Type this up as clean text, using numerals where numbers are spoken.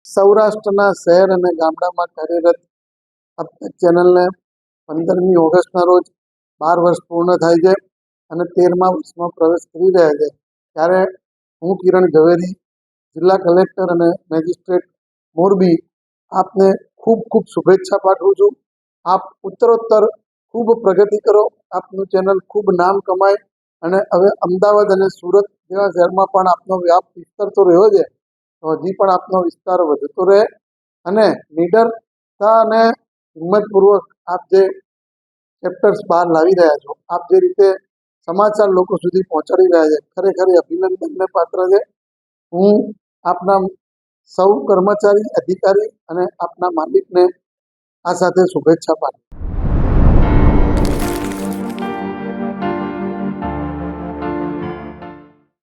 સૌરાષ્ટ્રના શહેર અને ગામડામાં કાર્યરત અપતક ચેનલને 15મી ઓગસ્ટના રોજ 12 વર્ષ પૂર્ણ થાય છે અને 13મા વર્ષમાં પ્રવેશ કરી રહ્યા છે. ત્યારે હું કિરણ ઝવેરી, જિલ્લા કલેક્ટર અને મેજિસ્ટ્રેટ મોરબી, આપને ખૂબ ખૂબ શુભેચ્છા પાઠવું છું. આપ ઉત્તરોત્તર ખૂબ પ્રગતિ કરો, આપનું ચેનલ ખૂબ નામ કમાય અને હવે અમદાવાદ અને સુરત જેવા શહેરમાં પણ આપનો વ્યાપ વિસ્તરતો રહ્યો છે, તો હજી પણ આપનો વિસ્તાર વધતો રહે અને નીડરતા અને હિંમતપૂર્વક આપ જે ચેપ્ટર્સ બહાર લાવી રહ્યા છો, આપ જે રીતે સમાચાર લોકો સુધી પહોંચાડી રહ્યા છે, ખરેખર અભિનંદનને પાત્ર છે. હું આપના સૌ કર્મચારી, અધિકારી અને આપના માલિકને આ સાથે શુભેચ્છા પાઠવું.